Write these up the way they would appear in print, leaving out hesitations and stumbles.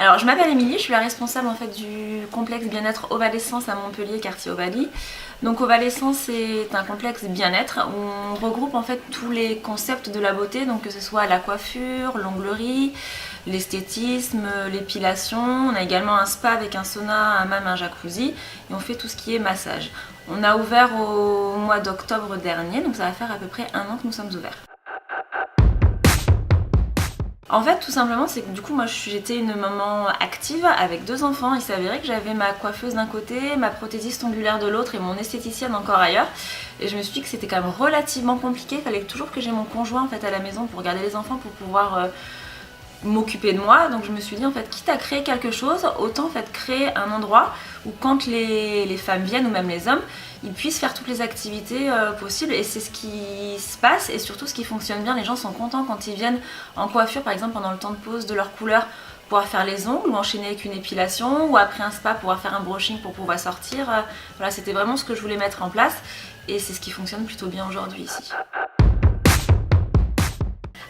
Alors je m'appelle Émilie, je suis la responsable en fait du complexe bien-être Ovalescence à Montpellier, quartier Ovalie. Donc Ovalescence c'est un complexe bien-être où on regroupe en fait tous les concepts de la beauté, donc que ce soit la coiffure, l'onglerie, l'esthétisme, l'épilation. On a également un spa avec un sauna, un hammam, un jacuzzi et on fait tout ce qui est massage. On a ouvert au mois d'octobre dernier, donc ça va faire à peu près 1 an que nous sommes ouverts. En fait, tout simplement, c'est que du coup, moi j'étais une maman active avec 2 enfants. Il s'avérait que j'avais ma coiffeuse d'un côté, ma prothésiste ongulaire de l'autre et mon esthéticienne encore ailleurs. Et je me suis dit que c'était quand même relativement compliqué. Il fallait toujours que j'ai mon conjoint en fait à la maison pour garder les enfants, pour pouvoir m'occuper de moi. Donc je me suis dit en fait, quitte à créer quelque chose, autant en fait créer un endroit où quand les femmes viennent ou même les hommes, ils puissent faire toutes les activités possibles, et c'est ce qui se passe et surtout ce qui fonctionne bien. Les gens sont contents quand ils viennent en coiffure par exemple pendant le temps de pause de leur couleur, pouvoir faire les ongles ou enchaîner avec une épilation, ou après un spa pouvoir faire un brushing pour pouvoir sortir. Voilà, c'était vraiment ce que je voulais mettre en place et c'est ce qui fonctionne plutôt bien aujourd'hui ici.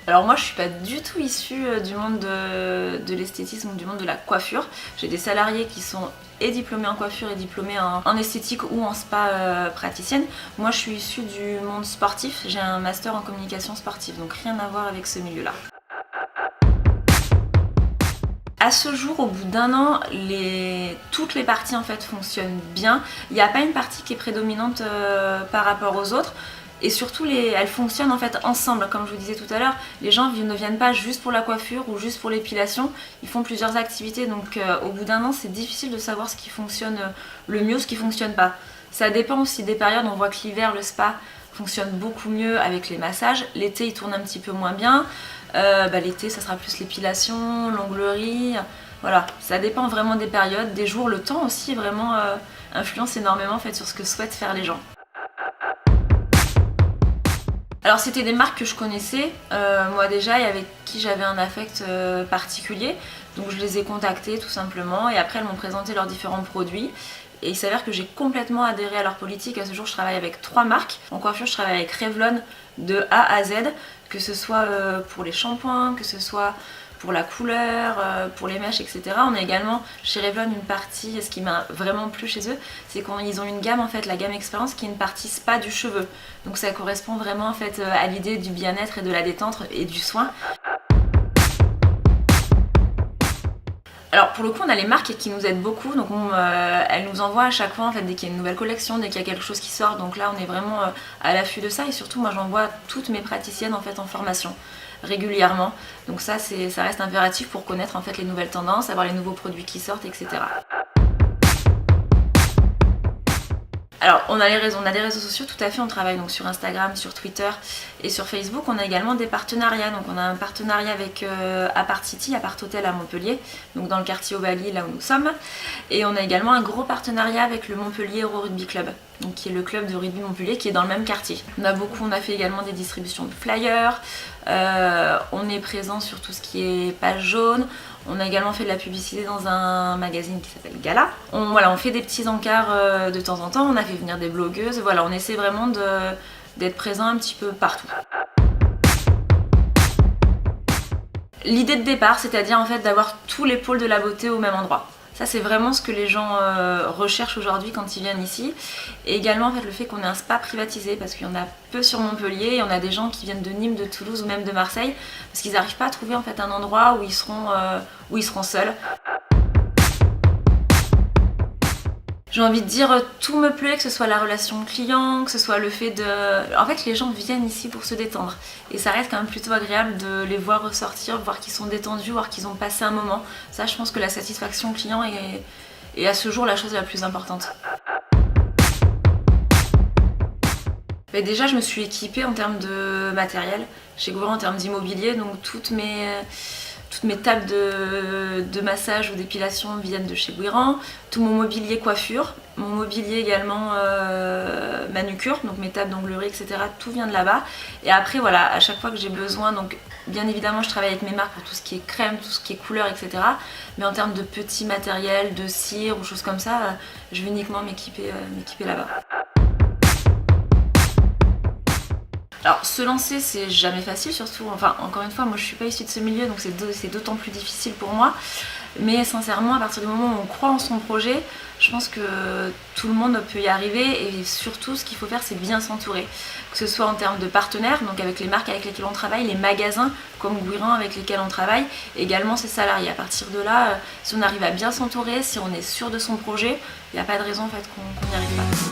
Alors moi je suis pas du tout issue du monde de l'esthétisme ou du monde de la coiffure. J'ai des salariés qui sont et diplômés en coiffure et diplômés en esthétique ou en spa praticienne. Moi je suis issue du monde sportif, j'ai un master en communication sportive, donc rien à voir avec ce milieu-là. À ce jour, au bout d'1 an, toutes les parties en fait fonctionnent bien. Il n'y a pas une partie qui est prédominante par rapport aux autres. Et surtout, elles fonctionnent en fait ensemble, comme je vous disais tout à l'heure. Les gens ne viennent pas juste pour la coiffure ou juste pour l'épilation, ils font plusieurs activités. Donc au bout d'1 an, c'est difficile de savoir ce qui fonctionne le mieux, ce qui fonctionne pas. Ça dépend aussi des périodes. On voit que l'hiver, le spa fonctionne beaucoup mieux avec les massages. L'été, il tourne un petit peu moins bien. L'été, ça sera plus l'épilation, l'onglerie. Voilà, ça dépend vraiment des périodes, des jours. Le temps aussi vraiment influence énormément en fait, sur ce que souhaitent faire les gens. Alors c'était des marques que je connaissais moi déjà et avec qui j'avais un affect particulier, donc je les ai contactées tout simplement et après elles m'ont présenté leurs différents produits et il s'avère que j'ai complètement adhéré à leur politique. À ce jour je travaille avec 3 marques. En coiffure je travaille avec Revlon de A à Z, que ce soit pour les shampoings, que ce soit pour la couleur, pour les mèches, etc. On a également chez Revlon une partie, ce qui m'a vraiment plu chez eux, c'est qu'ils ont une gamme en fait, la gamme Expérience, qui est une partie spa du cheveu. Donc ça correspond vraiment en fait à l'idée du bien-être et de la détente et du soin. Alors pour le coup on a les marques qui nous aident beaucoup, donc elles nous envoient à chaque fois en fait, dès qu'il y a une nouvelle collection, dès qu'il y a quelque chose qui sort, donc là on est vraiment à l'affût de ça et surtout moi j'envoie toutes mes praticiennes en fait en formation régulièrement, donc ça reste impératif pour connaître en fait les nouvelles tendances, savoir les nouveaux produits qui sortent, etc. Alors on a des réseaux sociaux, tout à fait, on travaille donc sur Instagram, sur Twitter et sur Facebook. On a également des partenariats, donc on a un partenariat avec Apart City, Apart Hotel à Montpellier, donc dans le quartier Ovalie, là où nous sommes. Et on a également un gros partenariat avec le Montpellier Euro Rugby Club, donc qui est le club de rugby Montpellier qui est dans le même quartier. On a fait également des distributions de flyers, on est présent sur tout ce qui est page jaune. On a également fait de la publicité dans un magazine qui s'appelle Gala. On fait des petits encarts de temps en temps, on a fait venir des blogueuses. Voilà, on essaie vraiment d'être présent un petit peu partout. L'idée de départ, c'est-à-dire en fait d'avoir tous les pôles de la beauté au même endroit. Ça c'est vraiment ce que les gens recherchent aujourd'hui quand ils viennent ici. Et également en fait, le fait qu'on ait un spa privatisé, parce qu'il y en a peu sur Montpellier, et on a des gens qui viennent de Nîmes, de Toulouse ou même de Marseille, parce qu'ils n'arrivent pas à trouver en fait, un endroit où ils seront seuls. J'ai envie de dire, tout me plaît, que ce soit la relation client, que ce soit le fait de... En fait, les gens viennent ici pour se détendre. Et ça reste quand même plutôt agréable de les voir ressortir, voir qu'ils sont détendus, voir qu'ils ont passé un moment. Ça, je pense que la satisfaction client est à ce jour la chose la plus importante. Mais déjà, je me suis équipée en termes de matériel. Chez Gourin, en termes d'immobilier, donc toutes mes tables de massage ou d'épilation viennent de chez Gourin, tout mon mobilier coiffure, mon mobilier également manucure, donc mes tables d'onglerie, etc. Tout vient de là-bas. Et après voilà, à chaque fois que j'ai besoin, donc bien évidemment je travaille avec mes marques pour tout ce qui est crème, tout ce qui est couleur, etc. Mais en termes de petits matériels, de cire ou choses comme ça, je vais uniquement m'équiper là-bas. Alors se lancer c'est jamais facile, surtout, enfin encore une fois moi je suis pas issue de ce milieu donc c'est d'autant plus difficile pour moi. Mais sincèrement, à partir du moment où on croit en son projet, je pense que tout le monde peut y arriver. Et surtout, ce qu'il faut faire, c'est bien s'entourer. Que ce soit en termes de partenaires, donc avec les marques avec lesquelles on travaille, les magasins comme Guirin avec lesquels on travaille, également ses salariés. À partir de là, si on arrive à bien s'entourer, si on est sûr de son projet, il n'y a pas de raison en fait qu'on n'y arrive pas.